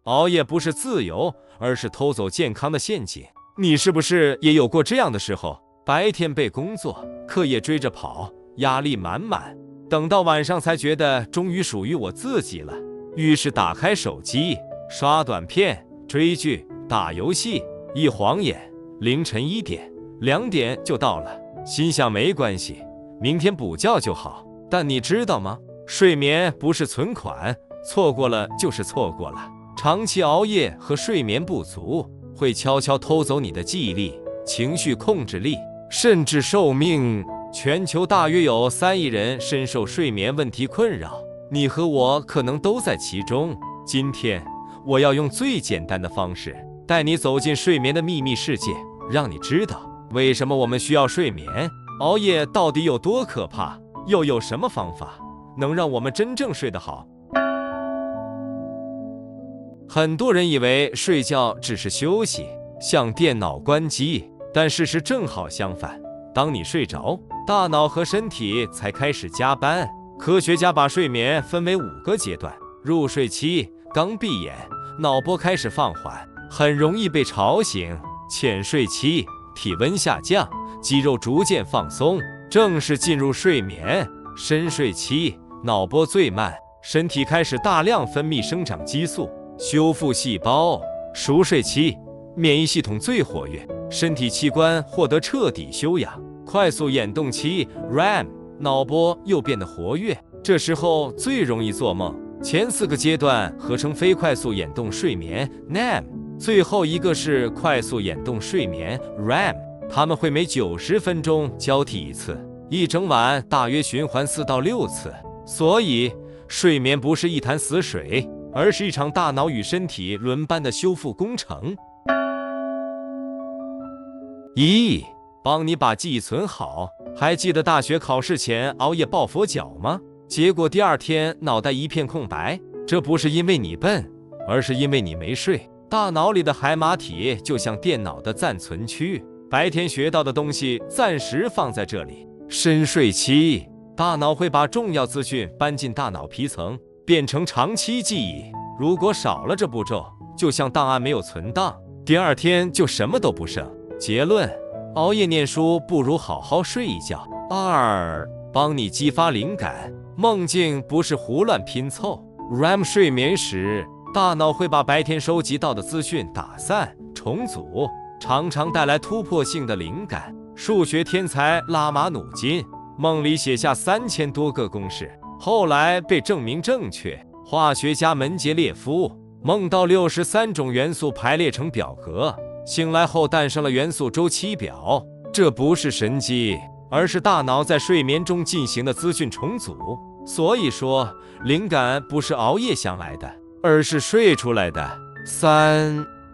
熬夜不是自由，而是偷走健康的陷阱。你是不是也有过这样的时候？白天被工作、课业追着跑，压力满满，等到晚上才觉得终于属于我自己了。于是打开手机，刷短片、追剧、打游戏，一晃眼，凌晨1点、2点就到了。心想没关系，明天补觉就好。但你知道吗？睡眠不是存款，错过了就是错过了。长期熬夜和睡眠不足会悄悄偷走你的记忆力、情绪控制力，甚至寿命。全球大约有3亿人深受睡眠问题困扰，你和我可能都在其中。今天我要用最简单的方式带你走进睡眠的秘密世界，让你知道为什么我们需要睡眠，熬夜到底有多可怕，又有什么方法能让我们真正睡得好。很多人以为睡觉只是休息，像电脑关机，但事实正好相反。当你睡着，大脑和身体才开始加班。科学家把睡眠分为5个阶段：入睡期，刚闭眼，脑波开始放缓，很容易被吵醒；浅睡期，体温下降，肌肉逐渐放松，正式进入睡眠；深睡期，脑波最慢，身体开始大量分泌生长激素，修复细胞；熟睡期，免疫系统最活跃，身体器官获得彻底休养；快速眼动期 REM， 脑波又变得活跃，这时候最容易做梦。前4个阶段合称非快速眼动睡眠 NEM， 最后一个是快速眼动睡眠 REM， 它们会每90分钟交替一次，一整晚大约循环4到6次。所以睡眠不是一潭死水，而是一场大脑与身体轮班的修复工程。帮你把记忆存好。还记得大学考试前熬夜抱佛脚吗？结果第2天脑袋一片空白，这不是因为你笨，而是因为你没睡。大脑里的海马体就像电脑的暂存区，白天学到的东西暂时放在这里。深睡期，大脑会把重要资讯搬进大脑皮层，变成长期记忆。如果少了这步骤，就像档案没有存档，第2天就什么都不剩。结论：熬夜念书不如好好睡一觉。帮你激发灵感。梦境不是胡乱拼凑。REM 睡眠时，大脑会把白天收集到的资讯打散、重组，常常带来突破性的灵感。数学天才拉马努金梦里写下3000多个公式，后来被证明正确。化学家门捷列夫梦到63种元素排列成表格，醒来后诞生了元素周期表。这不是神迹，而是大脑在睡眠中进行的资讯重组。所以说，灵感不是熬夜想来的，而是睡出来的。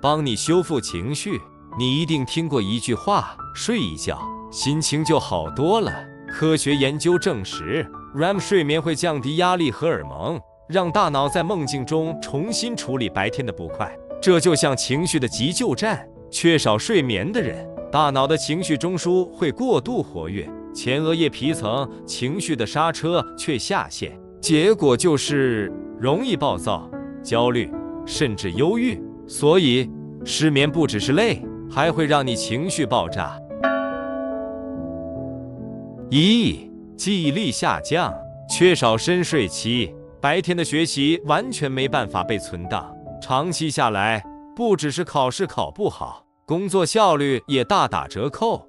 帮你修复情绪。你一定听过一句话：睡一觉，心情就好多了。科学研究证实， REM 睡眠会降低压力荷尔蒙，让大脑在梦境中重新处理白天的不快。这就像情绪的急救站，缺少睡眠的人，大脑的情绪中枢会过度活跃，前额叶皮层情绪的刹车却下线，结果就是容易暴躁、焦虑，甚至忧郁。所以失眠不只是累，还会让你情绪爆炸。记忆力下降。缺少深睡期，白天的学习完全没办法被存档，长期下来，不只是考试考不好，工作效率也大打折扣。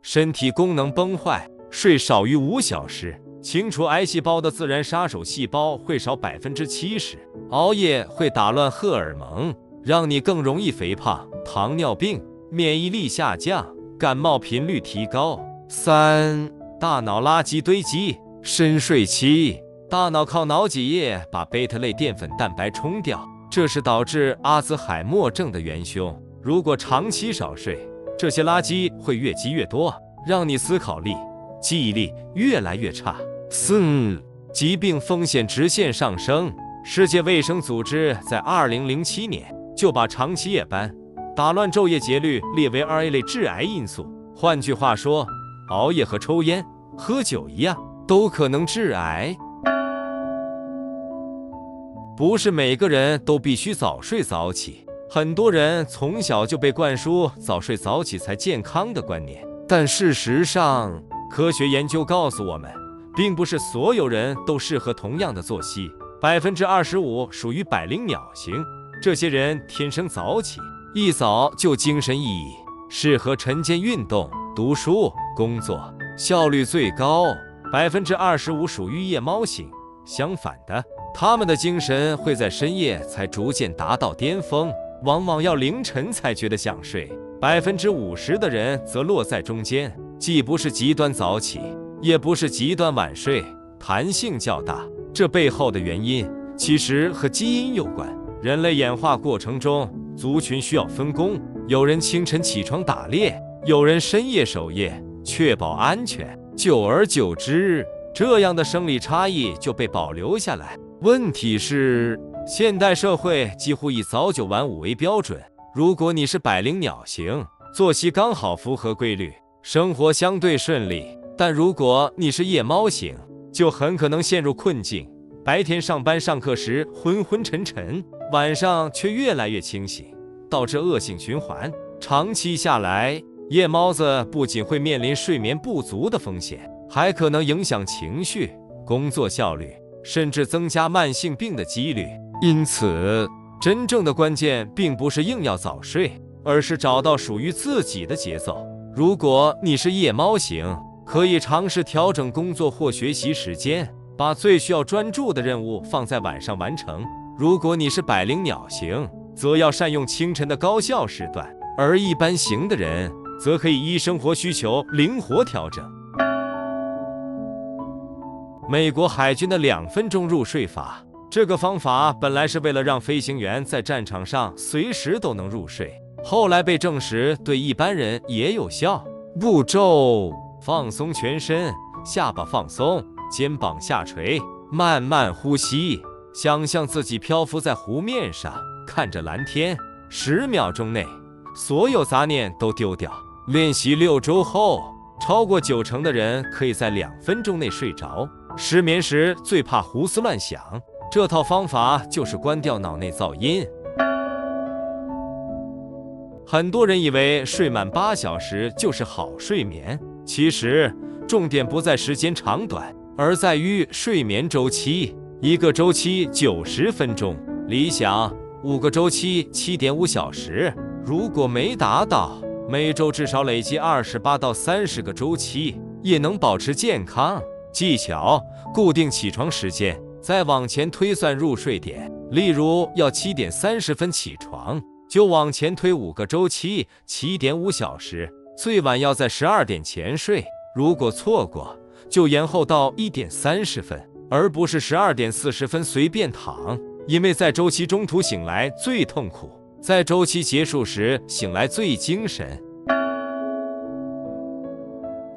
身体功能崩坏。睡少于5小时，清除癌细胞的自然杀手细胞会少70%。熬夜会打乱荷尔蒙，让你更容易肥胖、糖尿病，免疫力下降，感冒频率提高。大脑垃圾堆积。深睡期，大脑靠脑脊液把贝塔类淀粉蛋白冲掉，这是导致阿兹海默症的元凶。如果长期少睡，这些垃圾会越积越多，让你思考力、记忆力越来越差。疾病风险直线上升。世界卫生组织在2007年就把长期夜班、打乱昼夜节律列为2A 类致癌因素。换句话说，熬夜和抽烟、喝酒一样，都可能致癌。不是每个人都必须早睡早起，很多人从小就被灌输早睡早起才健康的观念。但事实上，科学研究告诉我们，并不是所有人都适合同样的作息。25%属于百灵鸟型，这些人天生早起，一早就精神奕奕，适合晨间运动、读书、工作，效率最高。25%属于夜猫型，相反的，他们的精神会在深夜才逐渐达到巅峰，往往要凌晨才觉得想睡。50%的人则落在中间，既不是极端早起，也不是极端晚睡，弹性较大。这背后的原因其实和基因有关。人类演化过程中，族群需要分工，有人清晨起床打猎，有人深夜守夜，确保安全。久而久之，这样的生理差异就被保留下来。问题是，现代社会几乎以早9晚5为标准。如果你是百灵鸟型，作息刚好符合规律，生活相对顺利；但如果你是夜猫型，就很可能陷入困境。白天上班上课时昏昏沉沉，晚上却越来越清醒，导致恶性循环。长期下来，夜猫子不仅会面临睡眠不足的风险，还可能影响情绪、工作效率，甚至增加慢性病的几率。因此，真正的关键并不是硬要早睡，而是找到属于自己的节奏。如果你是夜猫型，可以尝试调整工作或学习时间，把最需要专注的任务放在晚上完成。如果你是百灵鸟型，则要善用清晨的高效时段，而一般型的人则可以依生活需求灵活调整。美国海军的2分钟入睡法，这个方法本来是为了让飞行员在战场上随时都能入睡，后来被证实对一般人也有效。步骤：放松全身，下巴放松，肩膀下垂，慢慢呼吸，想象自己漂浮在湖面上，看着蓝天。10秒钟内，所有杂念都丢掉。练习6周后，超过90%的人可以在2分钟内睡着。失眠时最怕胡思乱想，这套方法就是关掉脑内噪音。很多人以为睡满8小时就是好睡眠，其实重点不在时间长短，而在于睡眠周期。1个周期90分钟，理想5个周期7.5小时。如果没达到，每周至少累积28到30个周期，也能保持健康。技巧：固定起床时间，再往前推算入睡点。例如要7点30分起床，就往前推5个周期，7.5小时。最晚要在12点前睡，如果错过，就延后到1点30分，而不是12点40分随便躺。因为在周期中途醒来最痛苦，在周期结束时醒来最精神。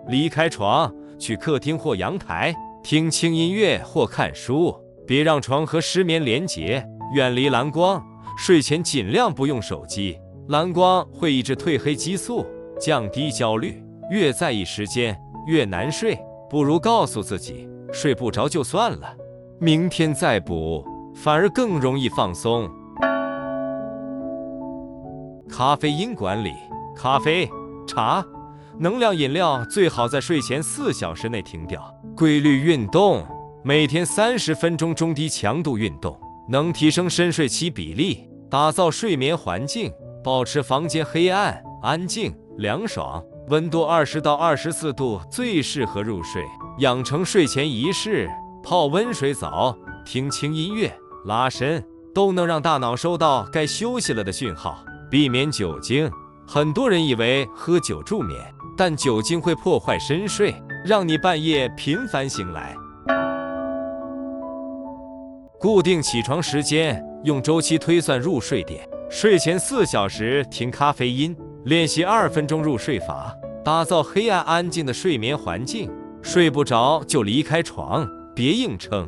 离开床，去客厅或阳台，听轻音乐或看书，别让床和失眠连结。远离蓝光，睡前尽量不用手机，蓝光会抑制褪黑激素，降低焦虑。越在意时间，越难睡，不如告诉自己，睡不着就算了，明天再补，反而更容易放松。咖啡因管理，咖啡、茶、能量饮料最好在睡前4小时内停掉。规律运动，每天30分钟中低强度运动，能提升深睡期比例。打造睡眠环境，保持房间黑暗、安静、凉爽，温度20到24度最适合入睡。养成睡前仪式，泡温水澡，听轻音乐，拉伸，都能让大脑收到该休息了的讯号。避免酒精，很多人以为喝酒助眠，但酒精会破坏深睡，让你半夜频繁醒来。固定起床时间，用周期推算入睡点，睡前4小时停咖啡因，练习2分钟入睡法，打造黑暗安静的睡眠环境。睡不着就离开床，别硬撑。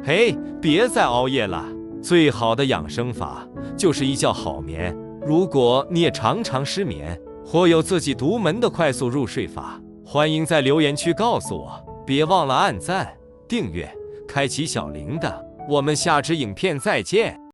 嘿，别再熬夜了，最好的养生法就是一觉好眠。如果你也常常失眠，或有自己独门的快速入睡法，欢迎在留言区告诉我。别忘了按赞、订阅、开启小铃铛。我们下支影片再见。